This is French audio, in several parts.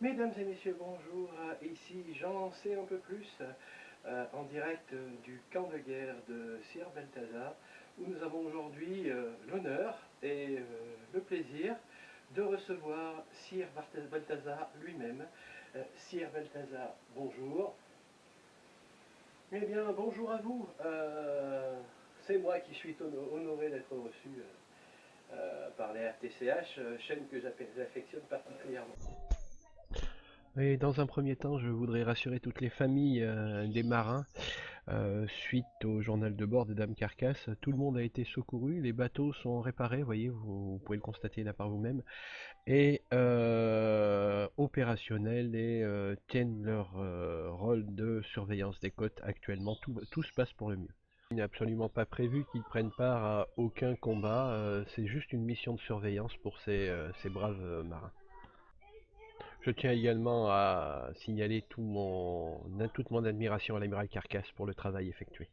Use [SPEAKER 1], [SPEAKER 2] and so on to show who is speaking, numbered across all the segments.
[SPEAKER 1] Mesdames et messieurs, bonjour. Ici Jean sais un peu plus, en direct du camp de guerre de Sir Balthazar, où nous avons aujourd'hui l'honneur et le plaisir de recevoir Sir Balthazar lui-même. Sir Balthazar, bonjour. Eh bien, bonjour à vous. C'est moi qui suis honoré d'être reçu par les RTCH, chaîne que j'affectionne particulièrement.
[SPEAKER 2] Et dans un premier temps, je voudrais rassurer toutes les familles des marins. Suite au journal de bord de Dame Carcasse, tout le monde a été secouru, les bateaux sont réparés, voyez, vous pouvez le constater là par vous-même, et opérationnels et tiennent leur rôle de surveillance des côtes actuellement. Tout se passe pour le mieux. Il n'est absolument pas prévu qu'ils prennent part à aucun combat, c'est juste une mission de surveillance pour ces braves marins. Je tiens également à signaler toute mon admiration à l'amiral Carcasse pour le travail effectué.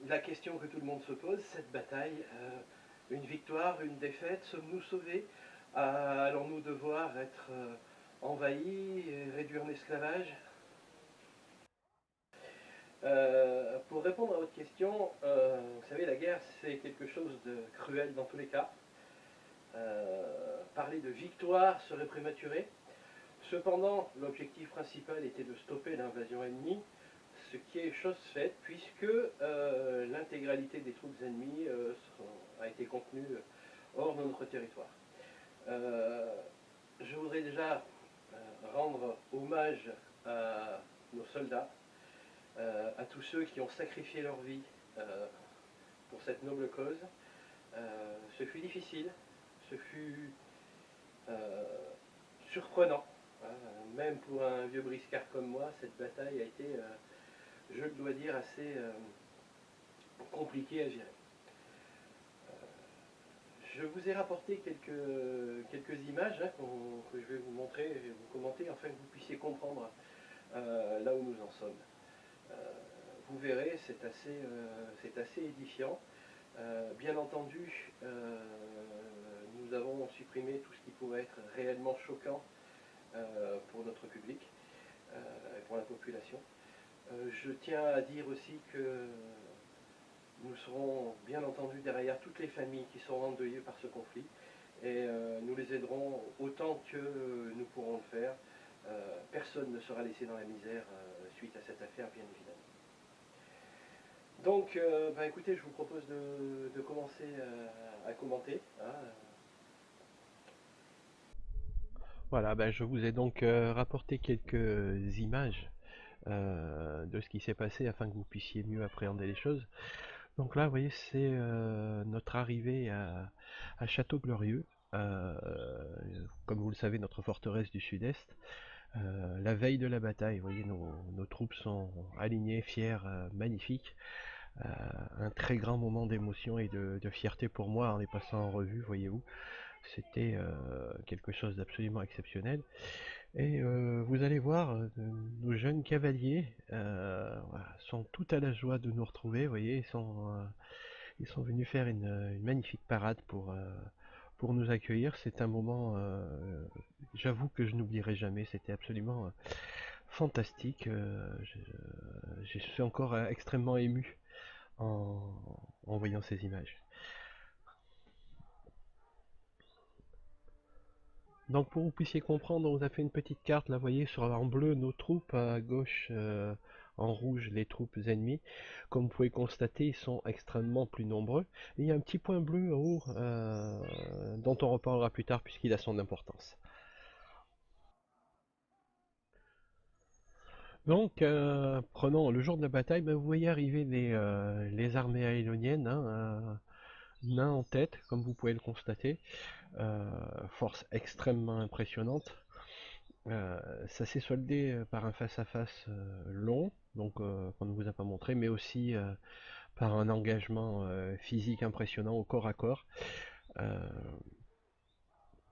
[SPEAKER 1] La question que tout le monde se pose, cette bataille, une victoire, une défaite, sommes-nous sauvés? Allons-nous devoir être envahis et réduire l'esclavage? Pour répondre à votre question, vous savez, la guerre, c'est quelque chose de cruel dans tous les cas. Parler de victoire serait prématuré. Cependant, l'objectif principal était de stopper l'invasion ennemie, ce qui est chose faite puisque l'intégralité des troupes ennemies a été contenue hors de notre territoire. Je voudrais déjà rendre hommage à nos soldats, à tous ceux qui ont sacrifié leur vie pour cette noble cause. Ce fut difficile, ce fut surprenant. Même pour un vieux briscard comme moi, cette bataille a été, je le dois dire, assez compliquée à gérer. Je vous ai rapporté quelques images que je vais vous montrer et vous commenter afin que vous puissiez comprendre là où nous en sommes. Vous verrez, c'est assez édifiant. Bien entendu, nous avons supprimé tout ce qui pourrait être réellement choquant pour notre public et pour la population. Je tiens à dire aussi que nous serons bien entendu derrière toutes les familles qui seront endeuillées par ce conflit et nous les aiderons autant que nous pourrons le faire. Personne ne sera laissé dans la misère suite à cette affaire, bien évidemment. Donc, écoutez, je vous propose de commencer à commenter.
[SPEAKER 2] Voilà, je vous ai donc rapporté quelques images de ce qui s'est passé afin que vous puissiez mieux appréhender les choses. Donc là, vous voyez, c'est notre arrivée à Château-Glorieux, comme vous le savez, notre forteresse du sud-est. La veille de la bataille, vous voyez, nos troupes sont alignées, fières, magnifiques. Un très grand moment d'émotion et de fierté pour moi en les passant en revue, voyez-vous. C'était quelque chose d'absolument exceptionnel. Et vous allez voir, nos jeunes cavaliers voilà, sont tout à la joie de nous retrouver. Vous voyez, ils sont venus faire une magnifique parade pour nous accueillir. C'est un moment, j'avoue que je n'oublierai jamais. C'était absolument fantastique. Je suis encore extrêmement ému en, en voyant ces images. Donc pour que vous puissiez comprendre, on vous a fait une petite carte, là vous voyez, en bleu nos troupes, à gauche en rouge les troupes ennemies. Comme vous pouvez constater, ils sont extrêmement plus nombreux. Et il y a un petit point bleu en haut dont on reparlera plus tard puisqu'il a son importance. Donc prenons le jour de la bataille, vous voyez arriver les armées aélioniennes, nains en tête, comme vous pouvez le constater. Force extrêmement impressionnante. Ça s'est soldé par un face-à-face long, donc qu'on ne vous a pas montré, mais aussi par un engagement physique impressionnant au corps à corps. Euh,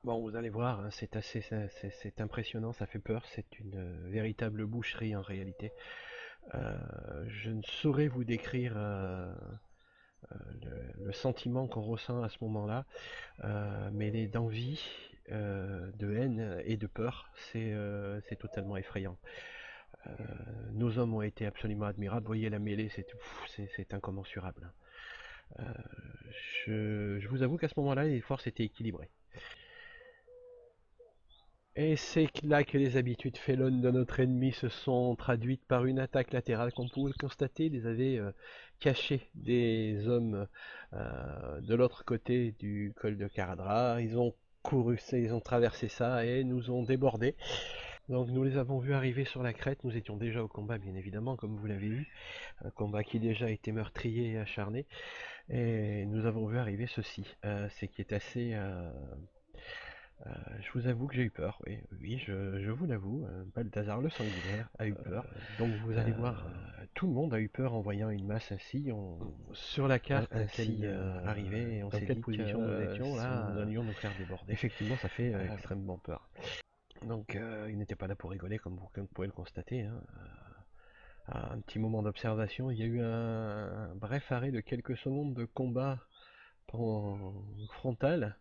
[SPEAKER 2] bon, vous allez voir, hein, c'est impressionnant, ça fait peur, c'est une véritable boucherie en réalité. Je ne saurais vous décrire le sentiment qu'on ressent à ce moment-là, mais d'envie de haine et de peur, c'est totalement effrayant. Nos hommes ont été absolument admirables. Vous voyez la mêlée, c'est incommensurable. Je vous avoue qu'à ce moment-là, les forces étaient équilibrées. Et c'est là que les habitudes félonnes de notre ennemi se sont traduites par une attaque latérale. Comme vous pouvez le constater, ils avaient caché des hommes de l'autre côté du col de Caradra. Ils ont couru, ils ont traversé ça et nous ont débordés. Donc nous les avons vus arriver sur la crête. Nous étions déjà au combat, bien évidemment, comme vous l'avez vu. Un combat qui déjà été meurtrier et acharné. Et nous avons vu arriver ceci. C'est qui est assez... je vous avoue que j'ai eu peur, oui, oui, je vous l'avoue, Balthazar le sanguinaire a eu peur. Donc vous allez voir, tout le monde a eu peur en voyant une masse ainsi. Sur la carte ainsi arrivée, et on dans quelle position nous étions là, nous allions nous faire déborder. Effectivement, ça fait extrêmement peur. Donc il n'était pas là pour rigoler, comme vous pouvez le constater. Hein. Un petit moment d'observation, il y a eu un bref arrêt de quelques secondes de combat frontal.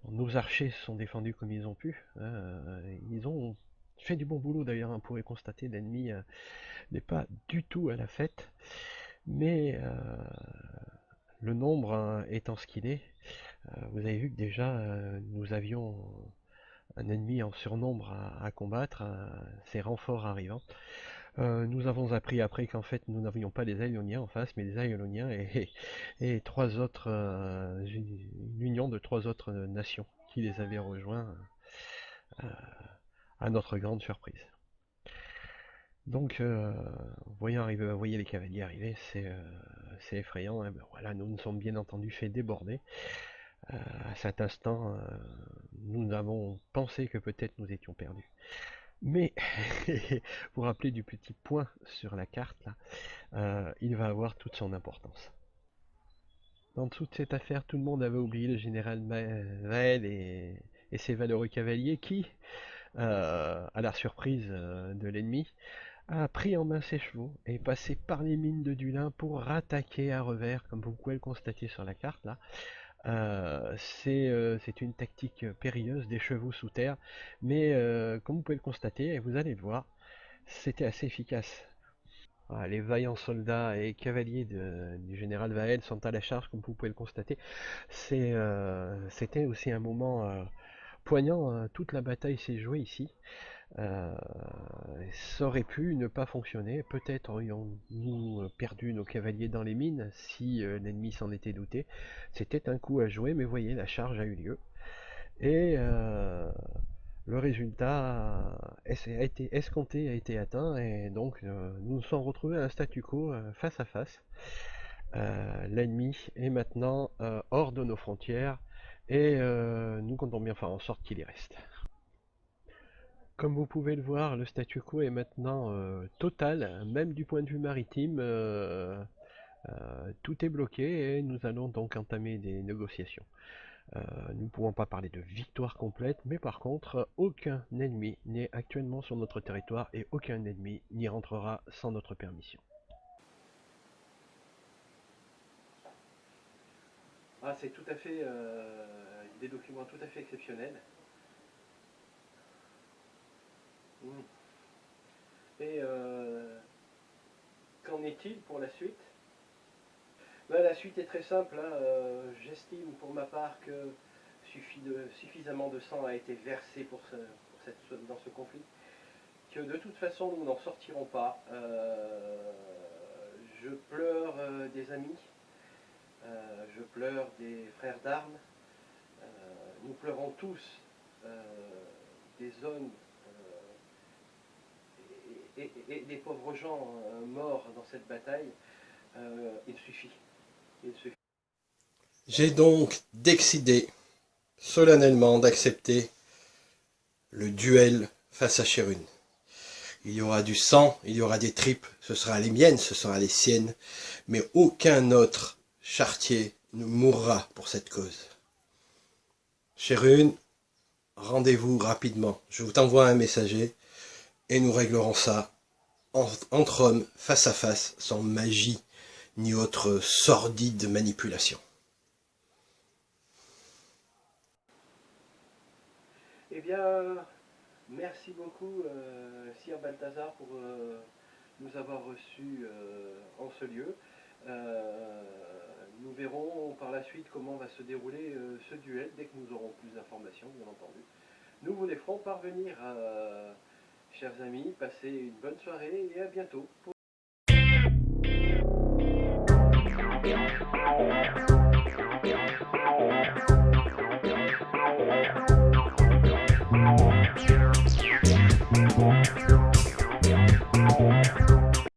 [SPEAKER 2] Nos archers se sont défendus comme ils ont pu. Ils ont fait du bon boulot d'ailleurs, on pourrait constater l'ennemi n'est pas du tout à la fête. Mais le nombre étant ce qu'il est, vous avez vu que déjà nous avions un ennemi en surnombre à combattre, ces renforts arrivant. Nous avons appris après qu'en fait nous n'avions pas des Aïoniens en face, mais des Aïoniens et trois autres, une union de trois autres nations qui les avaient rejoints à notre grande surprise. Donc, voyant voyez les cavaliers arriver, c'est effrayant. Hein. Ben voilà, nous nous sommes bien entendu fait déborder. À cet instant, nous avons pensé que peut-être nous étions perdus. Mais, vous rappelez du petit point sur la carte, là, il va avoir toute son importance. Dans toute cette affaire, tout le monde avait oublié le général Vael et ses valeureux cavaliers qui, à la surprise de l'ennemi, a pris en main ses chevaux et est passé par les mines de Dulin pour rattaquer à revers, comme vous pouvez le constater sur la carte là. C'est une tactique périlleuse des chevaux sous terre, mais comme vous pouvez le constater, et vous allez le voir, c'était assez efficace. Voilà, les vaillants soldats et cavaliers du général Vael sont à la charge, comme vous pouvez le constater. C'était aussi un moment poignant, toute la bataille s'est jouée ici. Euh, Ça aurait pu ne pas fonctionner, peut-être aurions-nous perdu nos cavaliers dans les mines si l'ennemi s'en était douté. C'était un coup à jouer, mais voyez, la charge a eu lieu. Et le résultat a été escompté, a été atteint, et donc nous nous sommes retrouvés à un statu quo face à face. L'ennemi est maintenant hors de nos frontières, et nous comptons bien faire en sorte qu'il y reste. Comme vous pouvez le voir, le statu quo est maintenant total, même du point de vue maritime, tout est bloqué et nous allons donc entamer des négociations. Nous ne pouvons pas parler de victoire complète, mais par contre, aucun ennemi n'est actuellement sur notre territoire et aucun ennemi n'y rentrera sans notre permission.
[SPEAKER 1] Ah, c'est tout à fait des documents tout à fait exceptionnels. Et qu'en est-il pour la suite? Ben, la suite est très simple. Hein. J'estime pour ma part que suffisamment de sang a été versé dans ce conflit, que de toute façon nous n'en sortirons pas. Je pleure des amis, je pleure des frères d'armes, nous pleurons tous des hommes et des pauvres gens morts dans cette bataille. Il suffit.
[SPEAKER 3] J'ai donc décidé solennellement d'accepter le duel face à Chérune. Il y aura du sang, il y aura des tripes, ce sera les miennes, ce sera les siennes, mais aucun autre charretier ne mourra pour cette cause. Chérune, rendez-vous rapidement, je vous t'envoie un messager et nous réglerons ça entre hommes, face à face, sans magie ni autre sordide manipulation.
[SPEAKER 1] bien, merci beaucoup, Sir Balthazar, pour nous avoir reçus en ce lieu. Nous verrons par la suite comment va se dérouler ce duel, dès que nous aurons plus d'informations, bien entendu. Nous vous les ferons parvenir, chers amis. Passez une bonne soirée et à bientôt.